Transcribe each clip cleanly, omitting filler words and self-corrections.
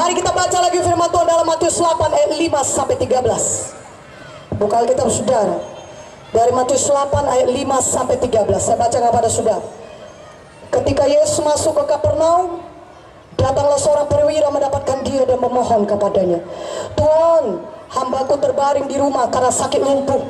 Mari kita baca lagi firman Tuhan dalam Matius 8 ayat 5 sampai 13. Buka Alkitab saudara. Dari Matius 8 ayat 5 sampai 13. Saya baca kepada saudara. Ketika Yesus masuk ke Kapernaum, datanglah seorang perwira mendapatkan dia dan memohon kepadanya, "Tuhan, hambaku terbaring di rumah karena sakit lumpuh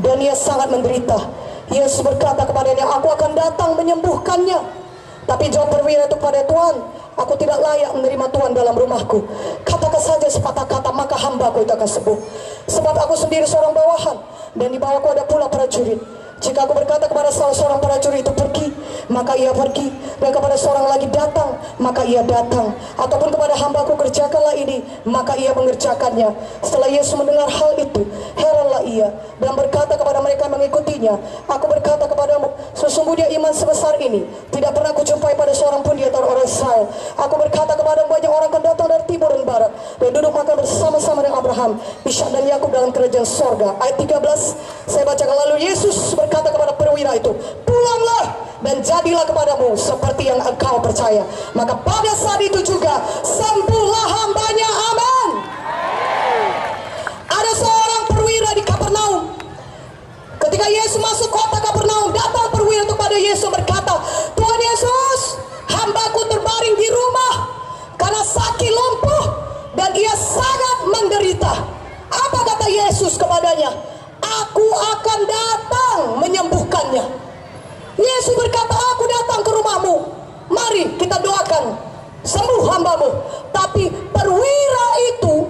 dan ia sangat menderita." Yesus berkata kepadanya, "Aku akan datang menyembuhkannya." Tapi jawab perwira itu kepada Tuhan, "Aku tidak layak menerima Tuhan dalam rumahku. Katakan saja sepatah kata, maka hambaku itu akan sembuh. Sebab aku sendiri seorang bawahan, dan di bawahku ada pula prajurit. Jika aku berkata kepada salah seorang prajurit itu pergi, maka ia pergi. Dan kepada seorang lagi datang, maka ia datang. Ataupun kepada hambaku kerjakanlah ini, maka ia mengerjakannya." Setelah Yesus mendengar hal itu, heranlah ia dan berkata kepada mereka yang mengikutinya, "Aku berkata kepadamu, sesungguhnya iman sebesar ini tidak pernah kujumpai pada seorang pun di antara orang Israel. Aku berkata kepadamu, banyak orang akan datang dari timur dan barat dan duduk makan bersama-sama dengan Abraham, Ishak dan Yakub dalam kerajaan sorga." Ayat 13 saya bacakan. Lalu Yesus berkata kepada perwira itu, "Pulanglah dan jadilah kepadamu seperti yang engkau percaya." Maka pada saat itu juga sembuhlah hambanya. Amin. Ada seorang perwira di Kapernaum. Ketika Yesus masuk kota Kapernaum, datang perwira itu pada Yesus berkata, "Tuhan Yesus, hambaku terbaring di rumah karena sakit lumpuh dan ia sangat menderita." Apa kata Yesus kepadanya? "Aku akan datang menyembuhkannya." Yesus berkata, "Aku datang ke rumahmu, mari kita doakan sembuh hambamu." Tapi perwira itu,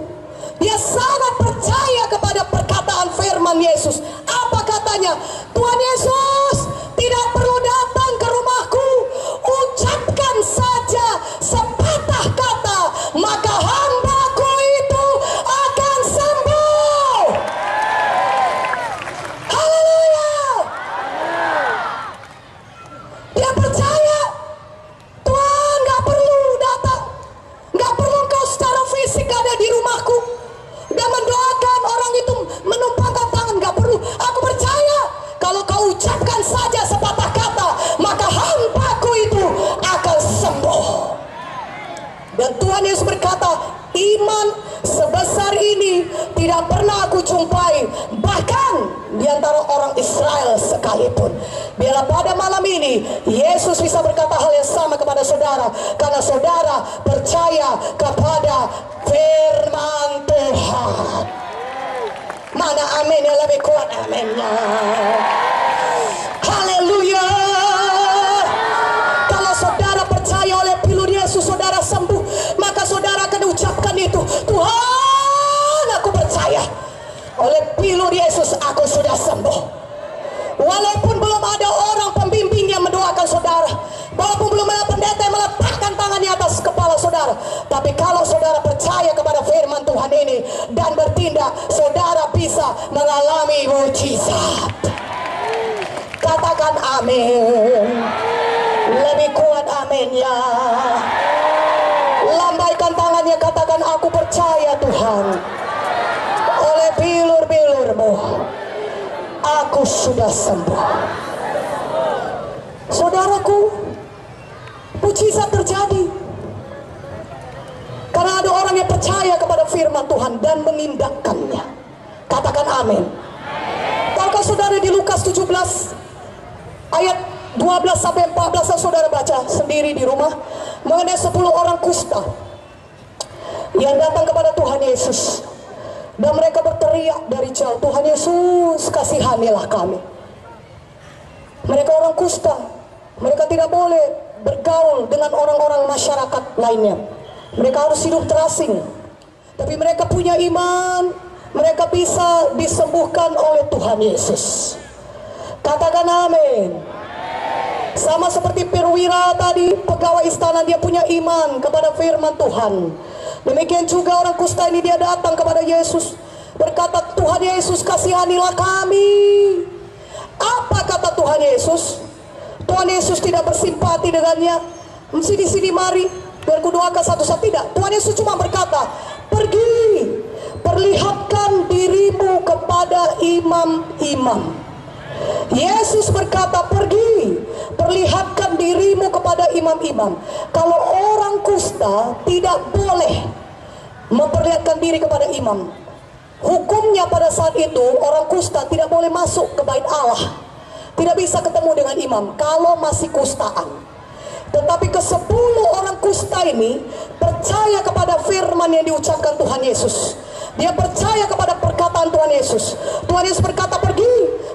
dia sangat percaya kepada perkataan firman Yesus. Apa katanya? "Tuhan Yesus tidak perlu datang ke rumahku, ucapkan saja sepatah kata, maka hambaku itu akan sembuh." Haleluya. Dia percaya, "Tuhan gak perlu datang, gak perlu engkau secara fisik ada di rumahku dan mendoakan orang itu menumpangkan tangan, gak perlu. Aku percaya kalau kau ucapkan saja sepatah kata, maka hambaku itu akan sembuh." Dan Tuhan Yesus berkata, "Iman sebesar ini tidak pernah aku jumpai, bahkan di antara orang Israel sekalipun." Biarlah pada malam ini Yesus bisa berkata hal yang sama kepada saudara, karena saudara percaya kepada firman Tuhan. Mana amin yang lebih kuat aminnya? Haleluya. Kalau saudara percaya oleh pilur Yesus saudara sembuh, maka saudara akan ucapkan itu, "Tuhan, aku percaya oleh pilur Yesus aku sudah sembuh." Walaupun belum ada orang pembimbing yang mendoakan saudara, walaupun belum ada pendeta yang meletakkan tangannya atas kepala saudara, tapi kalau saudara percaya kepada firman Tuhan ini dan bertindak, saudara bisa mengalami mujizat. Katakan amin. Lebih kuat aminnya. Lambaikan tangannya, katakan, "Aku percaya Tuhan, oleh bilur-bilurmu aku sudah sembuh." Saudaraku, mujizat terjadi karena ada orang yang percaya kepada firman Tuhan dan menindakkannya. Katakan amin. Tahukah saudara di Lukas 17 ayat 12 sampai 14, saudara baca sendiri di rumah mengenai 10 orang kusta yang datang kepada Tuhan Yesus. Dan mereka berteriak dari jauh, "Tuhan Yesus, kasihanilah kami." Mereka orang kusta, mereka tidak boleh bergaul dengan orang-orang masyarakat lainnya. Mereka harus hidup terasing. Tapi mereka punya iman, mereka bisa disembuhkan oleh Tuhan Yesus. Katakan amin. Sama seperti perwira tadi, pegawai istana, dia punya iman kepada firman Tuhan. Demikian juga orang kusta ini, dia datang kepada Yesus berkata, "Tuhan Yesus, kasihanilah kami." Apa kata Tuhan Yesus? Tuhan Yesus tidak bersimpati dengannya. "Mesti di sini, mari biar kudoakan satu-satu." Tidak. Tuhan Yesus cuma berkata, "Pergi, perlihatkan dirimu kepada imam-imam." Yesus berkata, "Pergi, perlihatkan dirimu kepada imam-imam." Kalau orang kusta tidak boleh memperlihatkan diri kepada imam. Hukumnya pada saat itu orang kusta tidak boleh masuk ke bait Allah, tidak bisa ketemu dengan imam kalau masih kustaan. Tetapi ke-10 orang kusta ini percaya kepada firman yang diucapkan Tuhan Yesus. Dia percaya kepada perkataan Tuhan Yesus. Tuhan Yesus berkata, pergi,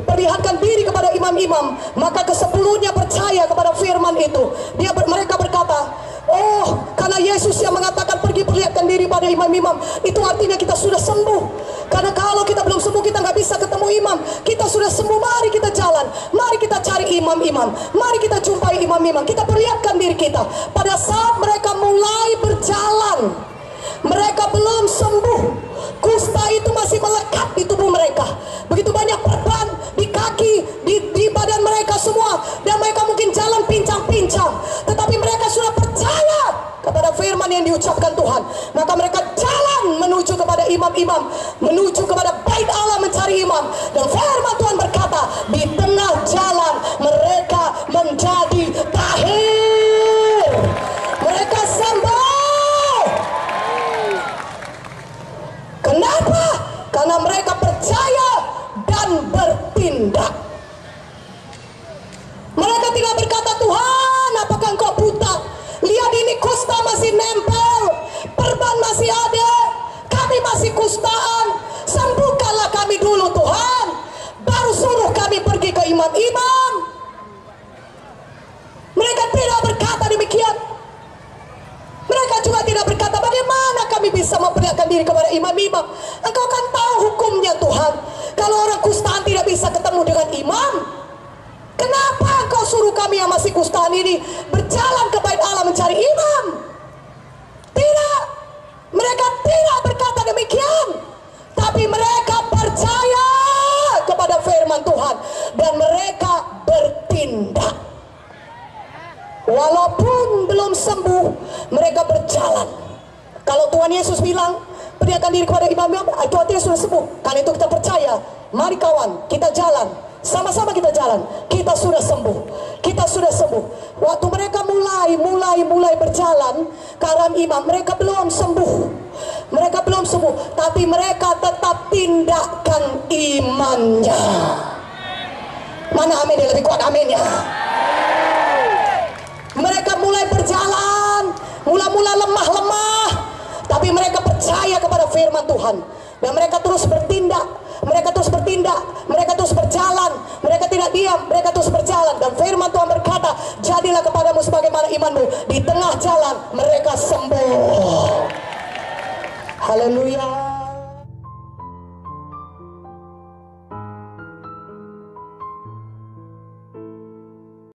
perlihatkan diri kepada imam-imam. Maka ke-10-nya percaya kepada firman itu. Mereka berkata, oh, karena Yesus yang mengatakan pergi perlihatkan diri pada imam-imam, itu artinya kita sudah sembuh. Karena kalau kita belum sembuh, kita nggak bisa ketemu imam. Kita sudah sembuh, mari kita jalan, mari kita cari imam-imam, mari kita jumpai imam-imam, kita perlihatkan diri kita. Pada saat mereka mulai berjalan, mereka belum sembuh, kusta itu masih melekat di tubuh mereka. Begitu banyak perban di kaki, di badan mereka semua, dan mereka mungkin jalan pincang-pincang, tetapi mereka sudah percaya kepada firman yang diucapkan Tuhan. Maka mereka jalan menuju kepada imam-imam, menuju kepada bait Allah mencari imam. Dan firman Tuhan berkata, di tengah jalan mereka menjadi tahir, mereka sembuh. Kenapa? Karena mereka percaya dan bertindak. Mereka tidak berkata, Tuhan, apakah engkau buta? Lihat ini kusta masih nempel, perban masih ada, kami masih kustaan, sembuhkanlah kami dulu Tuhan, baru suruh kami pergi ke imam-imam. Mereka tidak berkata demikian. Mereka juga tidak berkata, bagaimana kami bisa memperlihatkan diri kepada imam-imam? Engkau kan tahu hukumnya Tuhan, kalau orang kustaan tidak bisa ketemu dengan imam. Kenapa engkau suruh kami yang masih kustaan ini berjalan ke bait Allah mencari imam? Tidak, mereka tidak berkata demikian, tapi mereka percaya kepada firman Tuhan dan mereka bertindak. Walaupun belum sembuh, mereka berjalan. Kalau Tuhan Yesus bilang perlihatkan diri kepada imam-imam, itu artinya sudah sembuh. Karena itu kita percaya. Mari kawan, kita jalan, sama-sama kita jalan. Kita sudah sembuh, kita sudah sembuh. Waktu mereka mulai berjalan ke arah imam, mereka belum sembuh. Mereka belum sembuh, tapi mereka tetap tindakan imannya. Mana amin yang lebih kuat aminnya? Mereka mulai berjalan, mula-mula lemah-lemah, tapi mereka percaya kepada firman Tuhan. Dan mereka terus bertindak, mereka terus bertindak, mereka terus berjalan, mereka tidak diam, mereka terus berjalan. Dan firman Tuhan berkata, jadilah kepadamu sebagaimana imanmu. Di tengah jalan mereka sembuh. Haleluya.